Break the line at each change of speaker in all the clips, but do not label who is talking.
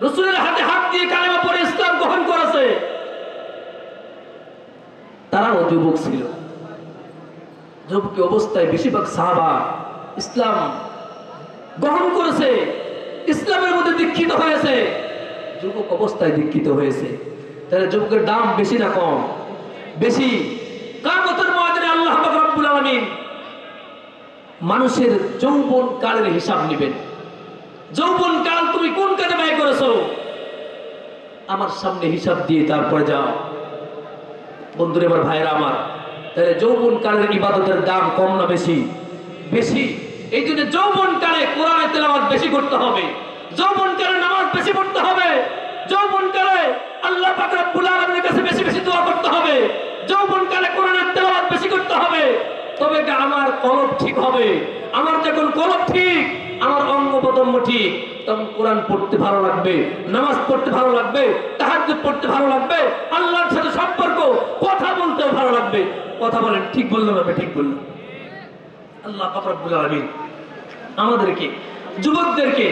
রাসূলের হাতে হাত দিয়ে কালেমা পড়ে ইসলাম গ্রহণ করেছে, তারাও যুবক ছিল। যুবকী অবস্থায় বেশিরভাগ সাহাবা ইসলাম গ্রহণ করেছে, ইসলামের মধ্যে দীক্ষিত হয়েছে, যুবক অবস্থায় দীক্ষিত হয়েছে। তাহলে যুবকের দাম বেশি না কম? বেশি। কিয়ামতের ময়দানে আল্লাহ পাক রব্বুল আলামিন মানুষের যৌবন কালের হিসাব নেবেন। যৌবন কাল তুমি কোন কাজে ব্যয় করেছো, আমার সামনে হিসাব দিয়ে তারপরে যাও। বন্ধুরে, আমার ভাইয়েরা আমার, তাহলে যৌবন কালের ইবাদতের দাম কম না বেশি? বেশি। এই জন্য যৌবন কালে কোরআনের তেলাওয়াত বেশি করতে হবে, যৌবন কালে নামাজ বেশি পড়তে হবে, যৌবন কালে আল্লাহ পাক রব্বুল আলামিনের কাছে বেশি বেশি দোয়া করতে হবে, যৌবন কালে কোরআনের তেলাওয়াত বেশি করতে হবে। তবে আমার কলব ঠিক হবে। আমার যখন কলব ঠিক, আমার অঙ্গ প্রত্যঙ্গ ঠিক, তখন কোরআন পড়তে ভালো লাগবে, নামাজ পড়তে ভালো লাগবে, তাহাজ্জুদ পড়তে ভালো লাগবে, আল্লাহর সাথে সম্পর্ক, কথা বলতে ভালো লাগবে। কথা বলেন, ঠিক বললাম না? ঠিক বললাম। আল্লাহ পাক রব্বুল আলামিন আমাদেরকে, যুবকদেরকে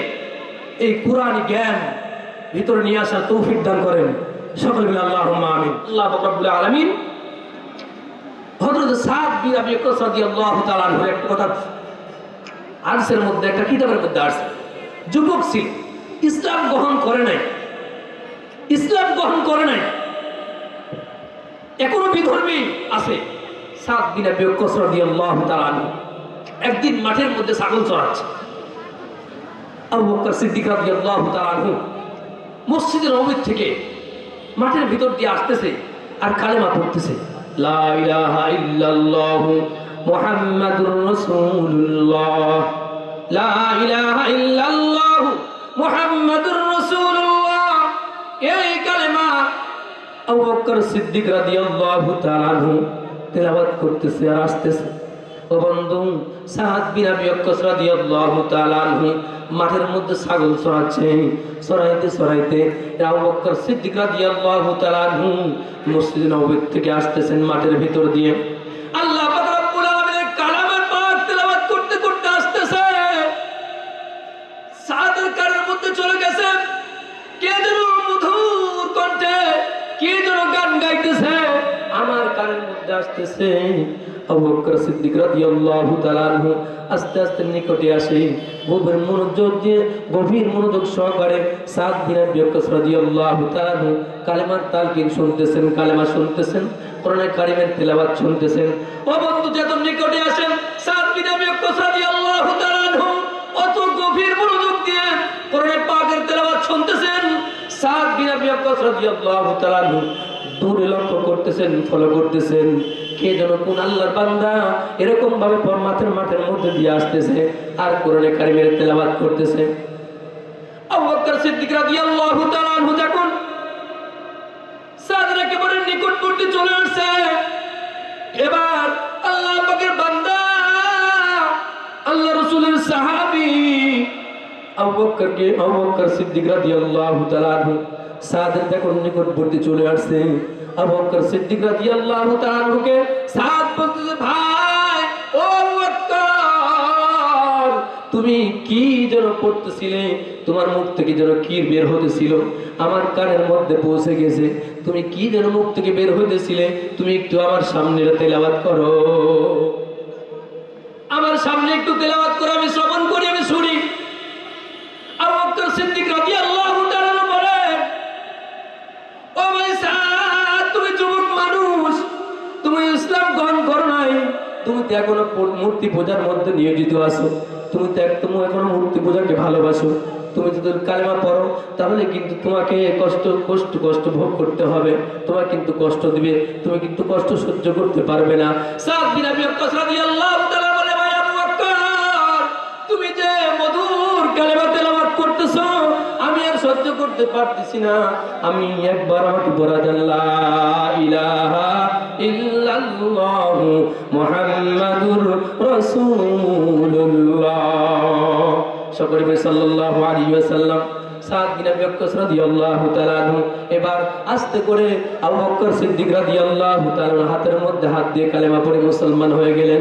এই কোরআনি জ্ঞান ভিতরে নিয়ে আসার তৌফিক দান করেন। সকলে মিলে আল্লাহুম্মা আমিন। আল্লাহ পাক রব্বুল আলামিন হযরত সাদ বিন আবি ওয়াক্কাস রাদিয়াল্লাহু তাআলা আনহুর একটা কথা আরশের মধ্যে, একটা কিতাবের মধ্যে আসছে। যুবক ছিল, ইসলাম গ্রহণ করে নাই, ইসলাম গ্রহণ করে নাই, এখনো বিধর্মী আছে। সাদ বিন আবি ওয়াক্কাস রাদিয়াল্লাহু তাআলা আনহু একদিন মাঠের মধ্যে ছাগল চড়াচ্ছে। আবু বকর সিদ্দিক রাদিয়াল্লাহু তাআলা আনহু মসজিদের নববী থেকে মাঠের ভিতর দিয়ে আসতেছে আর কালেমা পড়তেছে, লা ইলাহা ইল্লাল্লাহু মুহাম্মাদুর রাসূলুল্লাহ, লা ইলাহা ইল্লাল্লাহু মুহাম্মাদুর রাসূলুল্লাহ। এই কালেমা আবু বকর সিদ্দিক রাদিয়াল্লাহু তাআলা আনহু তেলাওয়াত করতেছে আর আসতেছে। ও বন্ধু, সাদ বিন আবি ওয়াক্কাস রাদিয়াল্লাহু তাআলা আনহু মাঠের মধ্যে ছাগল চড়াচ্ছে, চড়াইতে চড়াইতে আবু বকর সিদ্দিক রাদিয়াল্লাহু তাআলা আনহু মসজিদে নববী থেকে আসতেছেন মাঠের ভিতর দিয়ে। আল্লাহ পাক রব্বুল আলামিনের কালামে পাক তেলাওয়াত করতে করতে আসতেছে। সাদের কানের মধ্যে চলে গেছে, কে যেন মধুর কণ্ঠে কে যেন গান গাইতেছে, আমার কানের মধ্যে আসতেছে। আবু বকর সিদ্দিক রাদিয়াল্লাহু তাআলা আনহু আস্তে আস্তে নিকটে আসে, গভীর মনোযোগ সহকারে সাদ বিন আবি ওয়াক্কাস রাদিয়াল্লাহু তাআলা আনহু কালেমার তালকিন শুনতেছেন, কালেমা শুনতেছেন, কোরআনে কারিমের তেলাওয়াত শুনতেছেন। ও বন্ধু, যত নিকটে আসেন সাদ বিন আবি ওয়াক্কাস রাদিয়াল্লাহু তাআলা আনহু অত গভীর মনোযোগ দিয়ে কোরআনে পাকের তেলাওয়াত শুনতেছেন। সাদ বিন আবি ওয়াক্কাস রাদিয়াল্লাহু তাআলা আনহু দূরে লক্ষ্য করতেছেন, ফলো করতেছেন, কে যেন কোন আল্লাহর বান্দা এরকম ভাবে মাঠের মধ্যে দিয়ে আসতেছে আর কোরআনে কারিমের তেলাওয়াত করতেছে। আবু বকর সিদ্দিক রাদিয়াল্লাহু তাআলা আনহু যখন সাদের একেবারে নিকটবর্তী চলে আসছে, এবার আল্লাহ পাকের বান্দা, আল্লাহ রাসূলের সাহাবী আবু বকর সিদ্দিক রাদিয়াল্লাহু তাআলা আনহু সাদের যখন নিকটবর্তী চলে আসছে, আবু বকর সিদ্দিক রাদিয়াল্লাহু তাআলা আনহুকে সাদ বলতেছে, ভাই ও আবু বকর, তুমি কি যেন পড়তেছিলে, তোমার মুখ থেকে যেন কি বের হতেছিল, আমার কানের মধ্যে পৌঁছে গেছে। তুমি কি যেন মুখ থেকে বের হইতেছিলে, তুমি একটু আমার সামনে তেলাওয়াত করো, আমার সামনে একটু তেলাওয়াত করো, আমি শ্রবণ করি, আমি শুনি। আবু বকর সিদ্দিক রাদিয়াল্লাহু তাআলা বলেন, ও ভাই সাদ, তুমি যুবক মানুষ, তুমি ইসলাম গ্রহণ করো নাই, তুমি তো এখনো মূর্তি পূজার মধ্যে নিয়োজিত আছো, তুমি এখনো মূর্তি পূজাকে ভালোবাসো। তুমি যদি কালেমা পড়ো তাহলে কিন্তু তোমাকে কষ্ট ভোগ করতে হবে, তোমার কিন্তু কষ্ট দিবে, তুমি কিন্তু কষ্ট সহ্য করতে পারবে না। সাদ বিন আবি ওয়াক্কাস রাদিয়াল্লাহু তাআলা বলে, ভাই আবু বকর, তুমি যে মধুর কালেমা তেলাওয়াত করতেছো, আমি আর সহ্য করতে পারতেছি না, আমি একবার আমাকে পড়া দেন, লা ইলাহা ইল্লাল্লাহু মুহাম্মাদুর রাসূলুল্লাহ। সকলে বলি সাল্লাল্লাহু আলাইহি ওয়াসাল্লাম। সাদ বিন আবি ওয়াক্কাস রাদিয়াল্লাহু তাআলা আনহু এবার আস্তে করে আবু বকর সিদ্দিক রাদিয়াল্লাহু তাআলা হাতের মধ্যে হাত দিয়ে কালেমা পড়ে মুসলমান হয়ে গেলেন।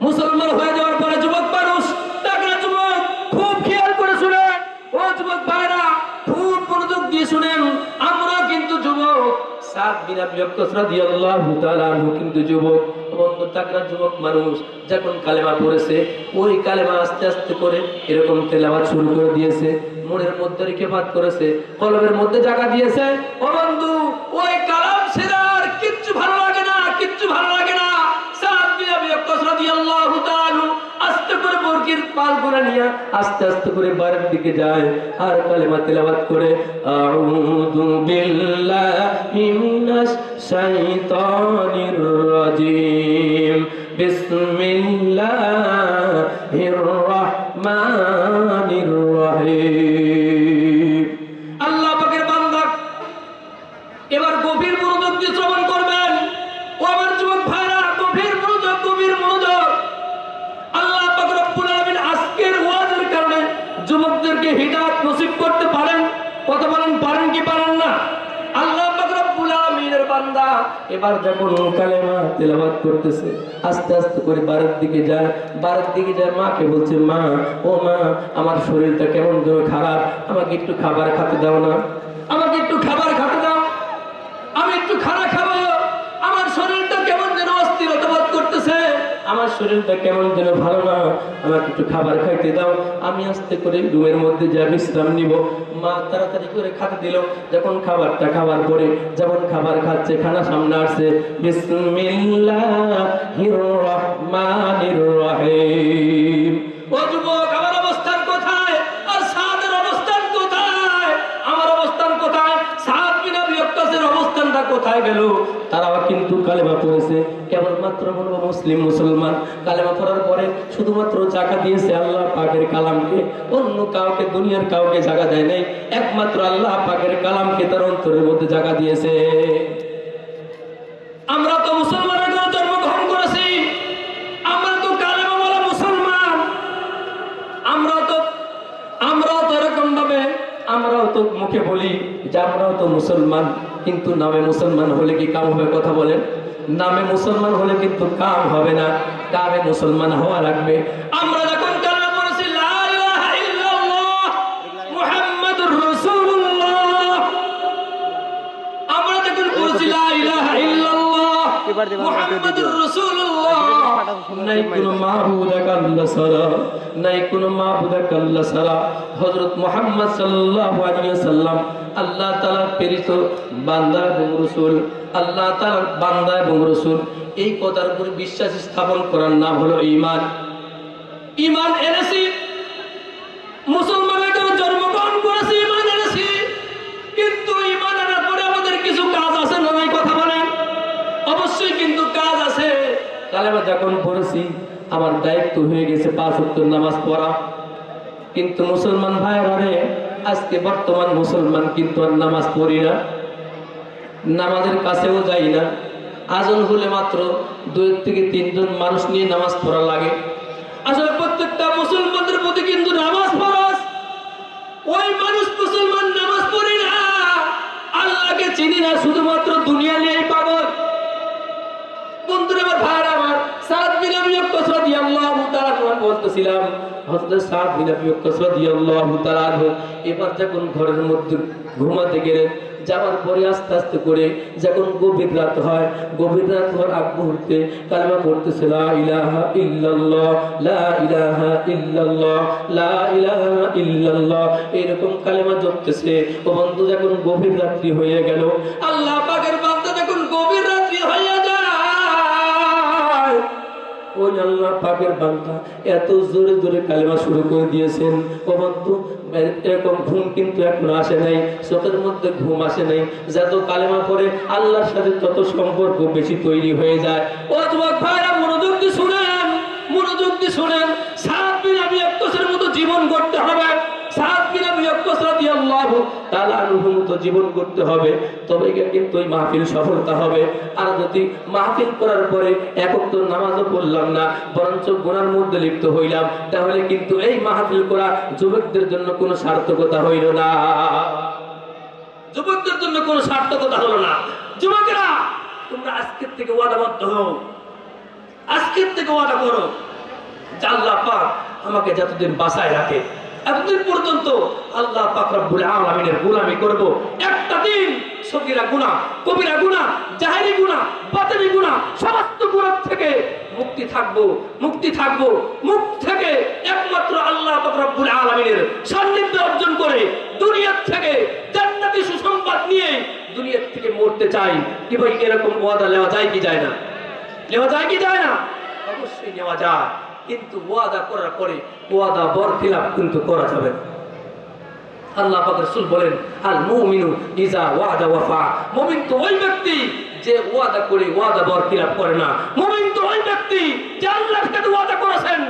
মুসলমান হয়ে যাওয়ার পরে যুবক মানুষ, তাগড়া যুবক, খুব খেয়াল করে শুনেন ও যুবক ভাইরা, শুনেন, আমরা কিন্তু যুবক। সাদ বিন আবি ওয়াক্কাস রাদিয়াল্লাহু তাআলা আনহু কিন্তু যুবক। বন্ধু তাকরা যুবক মানুষ যখন কালেমা পড়েছে, ওই কালেমা আস্তে আস্তে করে এরকম তেলাওয়াত শুরু করে দিয়েছে, মনের মধ্যে রেখে পাঠ করেছে, কলবের মধ্যে জায়গা দিয়েছে। ও বন্ধু, ওই কালাম ছেড়ে আর কিচ্ছু ভালো লাগে না, কিচ্ছু ভালো লাগে না। সাদ বিন আবি ওয়াক্কাস রাদিয়াল্লাহু তাআলা আস্তে করে বরকির পাল করে নিয়ে আস্তে আস্তে করে বাড়ির দিকে যায় আর কালেমা তেলাওয়াত করে, আউযু বিল্লাহি মিনাশ শাইতানির রাজিম, বিসমিল্লাহির রাহমানির রহিম। আল্লাহ পাকের বান্দা এবার গভীর মনোযোগ দিয়ে শ্রবণ করবেন। ও আমার যুবক ভাইরা, গভীর মনোযোগ, গভীর মনোযোগ। আল্লাহ পাক রব্বুল আলামিন আজকের ওয়াজের কারণে যুবকদেরকে হিদায়াত নসিব করতে পারেন। কথা বলেন, পারেন কি পারেন না? আল্লাহ পাক রব্বুল আলামিনের বান্দা এবার যখন কালেমা তেলাওয়াত করতেছে, আস্তে আস্তে করে বাড়ির দিকে যায়। বাড়ির দিকে যায় মাকে বলছে, মা, ও মা, আমার শরীরটা কেমন যেন খারাপ, আমাকে একটু খাবার খেতে দাও না, আমাকে একটু খাবার খেতে দাও, আমি একটু খানা খাবো, আমার শরীরটা কেমন যেন অস্থিরতা বোধ করতেছে, আমার শরীরটা কেমন যেন ভালো না, আমাকে একটু খাবার খাইতে দাও, আমি আস্তে করে রুমের মধ্যে যা বিশ্রাম নিব। মা তাড়াতাড়ি করে খাতে দিল। যখন খাবারটা খাওয়ার পরে যেমন খাবার খাচ্ছে, খানা সামনে আসছে, বিসমিল্লাহির রহমানির রহিম। ও যুবক, আমার অবস্থান কোথায় আর সাদের অবস্থান কোথায়? আমার অবস্থান কোথায়? সাদ বিন আবি ওয়াক্কাসের অবস্থানটা কোথায় গেল? তারাও কিন্তু কালেমা পড়েছে, কেবলমাত্র বলবো মুসলিম মুসলমান। কালেমা পড়ার পরে শুধুমাত্র জায়গা দিয়েছে আল্লাহ পাকের কালামকে, অন্য কাউকে, দুনিয়ার কাউকে জায়গা দেয় নাই, একমাত্র আল্লাহ পাকের কালামকে তার অন্তরের মধ্যে জায়গা দিয়েছে। আমরা তো মুসলমানের ঘরে জন্মগ্রহণ করেছি, আমরা তো কালেমা বলা মুসলমান। আমরাও তো এরকম ভাবে আমরাও তো মুখে বলি যে আমরাও তো মুসলমান, কিন্তু নামে মুসলমান হলে কি কাম হবে? কথা বলেন। নামে মুসলমান হলে কিন্তু কাম হবে না, কামে মুসলমান হওয়া লাগবে। আমরা যখন কালেমা পড়েছি, লা ইলাহা ইল্লাল্লাহ মুহাম্মাদুর রাসূলুল্লাহ, আমরা যখন পড়েছি লা ইলাহা ইল্লাল্লাহ মুহাম্মাদুর রাসূলুল্লাহ, নাই কোনো মাবুদ আল্লাহ ছাড়া, নাই কোনো মাবুদ আল্লাহ ছাড়া, হযরত মুহাম্মদ সাল্লাল্লাহু আলাইহি ওয়াসাল্লাম আল্লাহ তাআলার প্রেরিত বান্দা এবং রাসূল, আল্লাহ তাআলার বান্দা এবং রাসূল। এই কথার উপর বিশ্বাস স্থাপন করার নাম হলো ঈমান। ঈমান এনেছি, মুসলমানের ঘরে জন্মগ্রহণ করেছি, ঈমান এনেছি, কিন্তু ঈমান আনার পরে আমাদের কিছু কাজ আছে না নাই? কথা বলেন। অবশ্যই কিন্তু কাজ আছে। কালেমা যখন পড়েছি, আমার দায়িত্ব হয়ে গেছে 5 ওয়াক্ত নামাজ পড়া, কিন্তু মুসলমান ভাইরা রে, আজকে বর্তমান মুসলমান কিন্তু আর নামাজ পড়ি না, নামাজের কাছেও যাই না। আজান হলে মাত্র 2 থেকে 3 জন মানুষ নিয়ে নামাজ পড়া লাগে। আসলে প্রত্যেকটা মুসলমানদের প্রতি কিন্তু নামাজ ফরজ। ওই মানুষ মুসলমান নামাজ পড়ি না, আল্লাহকে চিনি না, শুধুমাত্র দুনিয়া নিয়েই পাগল। বন্ধুরা আমার, ভাইরা আমার, সাদ বিন আবি ওয়াক্কাস রাদিয়াল্লাহু তাআলা বলতেছিলাম, হযরত সাদ বিন আবি ওয়াক্কাস রাদিয়াল্লাহু তাআলা এবার যখন ঘরের মধ্যে ঘুমাতে গেলেন, যাওয়ার পরে আস্তে আস্তে করে যখন গভীর রাত হয়, গভীর রাত হওয়ার আগ মুহূর্তে কালেমা পড়তেছে, লা ইলাহা ইল্লাল্লাহ, লা ইলাহা ইল্লাল্লাহ, লা ইলাহা ইল্লাল্লাহ, এরকম কালেমা জপতেছে। ও বন্ধু, যখন গভীর রাত্রি হয়ে গেল, আল্লাহ পাকের বান্দা যখন গভীর রাত্রি হয়ে যায়, ওই আল্লাহ পাকের বান্দা এত জোরে জোরে কালেমা শুরু করে দিয়েছেন। ও বন্ধু, এরকম ঘুম কিন্তু এখন আসে নাই, চোখের মধ্যে ঘুম আসে নাই। যত কালেমা পড়ে আল্লাহর সাথে তত সম্পর্ক বেশি তৈরি হয়ে যায়। ও যুবক ভাইরা, মনোযোগ দিয়ে শুনেন, মনোযোগ দিয়ে শুনেন। সাদ বিন আবি ওয়াক্কাসের মতো জীবন গড়তে হবে, সাদ বিন আবি ওয়াক্কাস রাদিয়াল্লাহু তাআলা আনহুর মতো জীবন করতে হবে, তবে কিন্তু ওই মাহফিল সফলতা হবে। আর যদি মাহফিল করার পরে একক তো নামাজও পড়লাম না, বরঞ্চ গুনার মধ্যে লিপ্ত হইলাম, তাহলে কিন্তু এই মাহফিল করা যুবকদের জন্য কোনো সার্থকতা হইল না, যুবকদের জন্য কোনো সার্থকতা হলো না। যুবকেরা, তোমরা আজকের থেকে ওয়াদাবদ্ধ হও, আজকের থেকে ওয়াদা করো যে আল্লাহ পাক আমাকে যতদিন বাঁচায় রাখে, এতদিন পর্যন্ত আল্লাহ পাক রব্বুল আলামিনের গোলামি করব। একটা দিন সগীরা গুনাহ, কবিরা গুনাহ, জাহেরি গুনাহ, বাতিনি গুনাহ, সমস্ত গুনাহ থেকে মুক্তি থাকবো, মুক্তি থাকবো। মুখ থেকে একমাত্র আল্লাহ পাক রব্বুল আলামিনের সান্নিধ্য অর্জন করে দুনিয়া থেকে জান্নাতি সুসংবাদ নিয়ে দুনিয়া থেকে মরতে চাই। কি ভাই এরকম ওয়াদা নেওয়া যায় কি যায় না? নেওয়া যায় কি যায় না? অবশ্যই নেওয়া যায়, কিন্তু ওয়াদা করার পরে ওয়াদা বরখিলাফ কিন্তু করা যাবে না। আল্লাহ পাক রাসূল বলেন, আল মুমিনু ইজা ওয়াদা ওয়াফা। মুমিন তো ওই ব্যক্তি যে ওয়াদা করে ওয়াদা বরখিলাফ করে না। মুমিন তো ওই ব্যক্তি যে আল্লাহর সাথে ওয়াদা করেছেন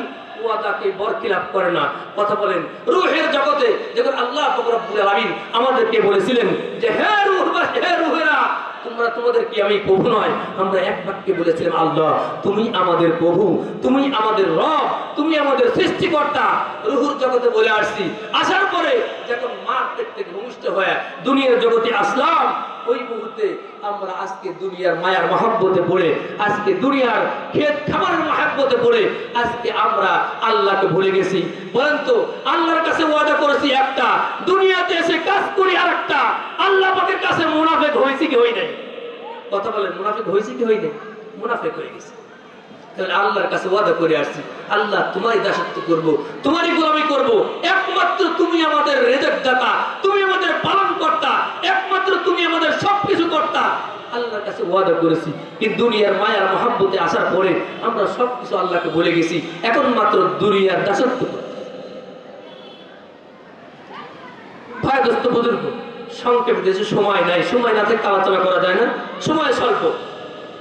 ওয়াদাকে বরখিলাফ করে না। কথা বলেন, রূহের জগতে যখন আল্লাহ পাক রব্বুল আলামিন আমাদেরকে বলেছিলেন যে হে রূহ বা হে রূহেরা, তোমরা তোমাদের কি আমি প্রভু নয়? আমরা এক বাক্যে বলেছিলাম আল্লাহ তুমি আমাদের প্রভু, তুমি আমাদের রব, তুমি আমাদের সৃষ্টিকর্তা। রূহুর জগতে বলে আসছি। আসার পরে যখন মার পেট থেকে ভূমিষ্ঠ হয়ে দুনিয়ার জগতে আসলাম, ওই মুহূর্তে আমরা আজকে দুনিয়ার মায়ার মহব্বতে পড়ে, আজকে দুনিয়ার খেত খামারের মহব্বতে পড়ে আজকে আমরা আল্লাহকে ভুলে গেছি। বলেন তো, আল্লাহর কাছে ওয়াদা করেছি একটা, দুনিয়াতে এসে কাজ করি আর একটা। আল্লাহ পাকের কাছে মুনাফিক হয়েছি কি হই নাই? কথা বলেন, মুনাফিক হয়েছি কি হই নাই? মুনাফিক হয়ে গেছে। তাহলে আল্লাহর কাছে ওয়াদা করে আসছি, আল্লাহ তোমারই দাসত্ব করব, তোমারই গোলামি করব। একমাত্র তুমি আমাদের রিজিক দাতা, তুমি আমাদের পালন কর্তা, একমাত্র তুমি আমাদের সবকিছু কর্তা। আল্লাহর কাছে ওয়াদা করেছি, কিন্তু দুনিয়ার মায়ার মহব্বতে আসার পরে আমরা সবকিছু আল্লাহকে বলে গেছি। এখন মাত্র দুনিয়ার দাসত্ব। ভাই দোস্ত বুজুর্গ, সংক্ষেপে দেশে সময় নাই, সময় না থেকে আলোচনা করা যায় না, সময় স্বল্প।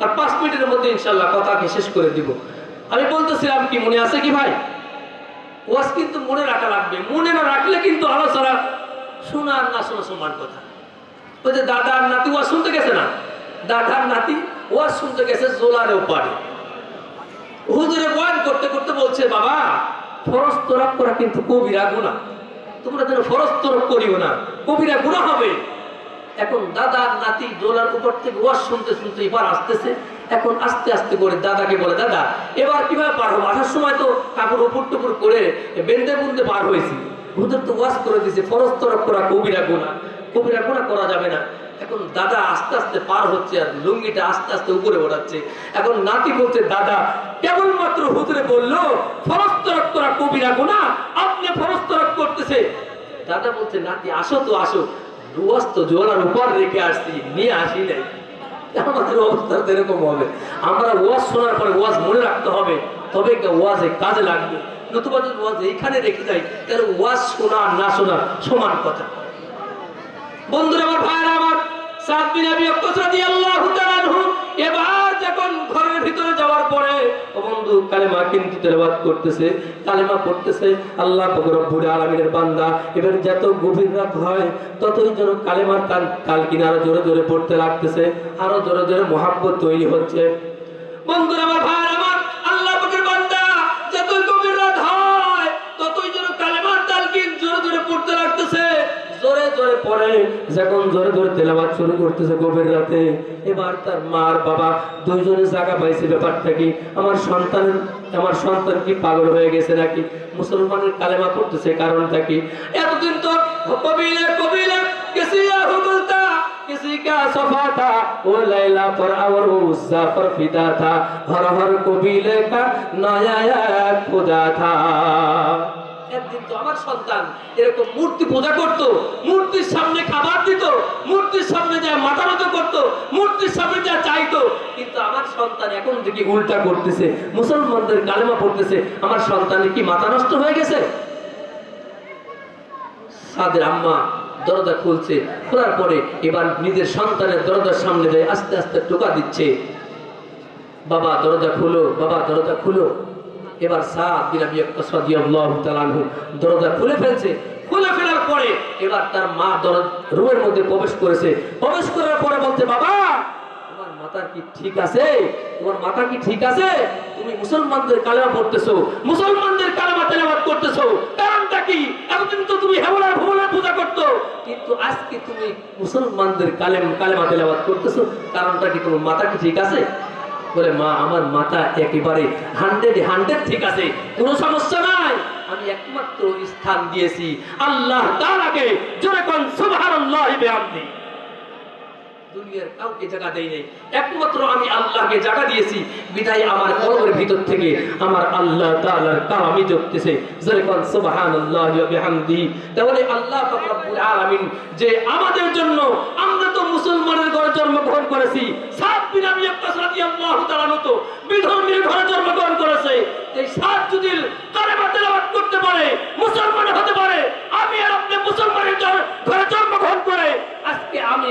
আর 5 মিনিটের মধ্যে ইনশাআল্লাহ কথাকে শেষ করে দিব। আমি বলতেছিলাম কি, মনে আছে কি ভাই? ওয়াজ কিন্তু মনে রাখা লাগবে, মনে না রাখলে কিন্তু আলোচনা শোনা আর না শোনা সমান কথা। ওই যে দাদার নাতি ওয়াজ শুনতে গেছে না, দাদার নাতি ওয়াজ শুনতে গেছে জোলার ওপারে। হুজুরে বয়ান করতে করতে বলছে, বাবা ফরজ তরক করা কিন্তু কবিরা গুনাহ, তোমরা যেন ফরজ তরক করিও না, কবিরা গুনাহ হবে। এখন দাদার নাতি দোলার উপর থেকে ওয়াজ শুনতে শুনতে এবার আসতেছে। এখন আস্তে আস্তে করে দাদাকে বলে, দাদা এবার কিভাবে পার হবো? আসার সময় তো কাপড় উপর টুপুর করে বেঁধে বুনতে পার হয়েছি। হুজুর তো ওয়াজ করে দিয়েছে ফরজ তরক করা কবিরা গুনাহ, কবিরা গুনাহ করা যাবে না। এখন দাদা আস্তে আস্তে পার হচ্ছে আর লুঙ্গিটা আস্তে আস্তে উপরে ওঠাচ্ছে। এখন নাতি বলছে, দাদা কেবলমাত্র হুজুরে বললো ফরজ তরক করা কবিরা গুনাহ, আপনি ফরজ তরক করতেছে। দাদা বলছে, নাতি আসো তো আসো, ওয়াজ তো জোলার উপর রেখে আসছি, নিয়ে আসি নাই। আমাদের অবস্থা এরকম হবে। আমরা ওয়াজ শোনার পরে ওয়াজ মনে রাখতে হবে, তবে ওয়াজে কাজে লাগবে। নতুবা যদি ওয়াজ এইখানে রেখে যাই তাহলে ওয়াজ শোনা আর না শোনা সমান কথা। বন্ধুরা আমার, ভাইরা আমার, সাদ বিন আবি ওয়াক্কাস রাদিয়াল্লাহু তাআলা আনহু এবার যখন ঘরের ভিতরে যাওয়ার পরে ও বন্ধু কালেমা কিন্তু তেলাওয়াত করতেছে, কালেমা পড়তেছে। আল্লাহ পাক রব্বুল আলামিনের বান্দা এবার যত গভীর রাত হয় ততই যেন কালেমার তাল কিনারা জোরে জোরে পড়তে লাগতেছে, আরো জোরে জোরে মহব্বত তৈরি হচ্ছে। বন্ধুরা আমার, ভাইরা আমার, আল্লাহ পাকের বান্দা যতই গভীর রাত হয় ততই যেন কালেমার তালকিন জোরে জোরে পড়তে লাগতেছে, জোরে জোরে পড়ে। যখন জোরে জোরে তেলাওয়াত শুরু করতেছে গভীর রাতে, এবার তার মার বাবা দুইজনে জায়গা পাইছে। ব্যাপারটা কি, আমার সন্তান কি পাগল হয়ে গেছে নাকি? মুসলমানের কালেমা পড়তেছে, কারণটা কি? এতদিন তো কবিলে কবিলে কিসি হুবলতা किसी का सफा था वो लैला पर और उज़्ज़ा पर फिदा था हर हर कबीले का नया खुदा था। একদিন তো আমার সন্তান এরকম মূর্তি পূজা করত, মূর্তির সামনে খাবার দিত, মূর্তির সামনে যা মাথা নত করত, মূর্তির সামনে যা চাইতো। কিন্তু আমার সন্তান এখন থেকে উল্টা করতেছে, মুসলমানদের কালেমা পড়তেছে। আমার সন্তানের কি মাথা নষ্ট হয়ে গেছে? সাদের আম্মা দরজা খুলছে, খোলার পরে এবার নিজের সন্তানের দরজার সামনে যায়, আস্তে আস্তে টোকা দিচ্ছে, বাবা দরজা খুলো, বাবা দরজা খুলো। এবার সাদ বিন আবি ওয়াক্কাস রাদিয়াল্লাহু তাআলা আনহু দরজা খুলে ফেলছে। খুলে ফেলার পরে এবার তার মা রুমের মধ্যে প্রবেশ করেছে। প্রবেশ করার পরে বলতে, বাবা তোমার মাথা কি ঠিক আছে? তোমার মাথা কি ঠিক আছে? তুমি মুসলমানদের কালেমা পড়তেছো, মুসলমানদের কালেমা তেলাওয়াত করতেছো, কারণটা কি? এতদিন তো তুমি হেবলার ভুবলার পূজা করতো, কিন্তু আজকে তুমি মুসলমানদের কালেমা তেলাওয়াত করতেছো, কারণটা কি? তোমার মাথা কি ঠিক আছে? বলে, মা আমার মাথা একেবারে 100 ঠিক আছে, কোনো সমস্যা নাই। আমি একমাত্র স্থান দিয়েছি আল্লাহ তাআলাকে। জোরে কোন সুবহানাল্লাহি বিহামদি। দুনিয়ার কাউকে জায়গা দেই নাই, একমাত্র আমি আল্লাহকে জায়গা দিয়েছি। বিধায় আমার কলবের ভিতর থেকে আমার আল্লাহ তাআলার কালামই জ্বলতেছে। জোরে কোন সুবহানাল্লাহি ওয়া বিহামদি। তাহলে আল্লাহ পাক রব্বুল আলামিন যে আমাদের জন্য, আমরা তো মুসলমানের ঘরে জন্মগ্রহণ করেছি, সাদ বিন আবি ওয়াক্কাস রাদিয়াল্লাহু তাআলা তো বিধর্মীর ঘরে জন্মগ্রহণ করেছে। এই সাদ যদি কালেমা তেলাওয়াত করতে পারে, মুসলমান হতে পারে, আমি আর আপনি মুসলমানের ঘরে জন্মগ্রহণ করে আজকে আমি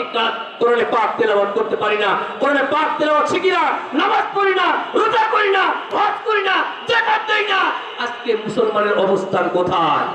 কোরআনে পাক তেলাওয়াত করতে পারি না, কোরআনে পাক তেলাওয়াত শিখি না, নামাজ পড়ি না, রোজা করি না, হজ করি না, যাকাত দেই না, আজকে মুসলমানের অবস্থান কোথায়?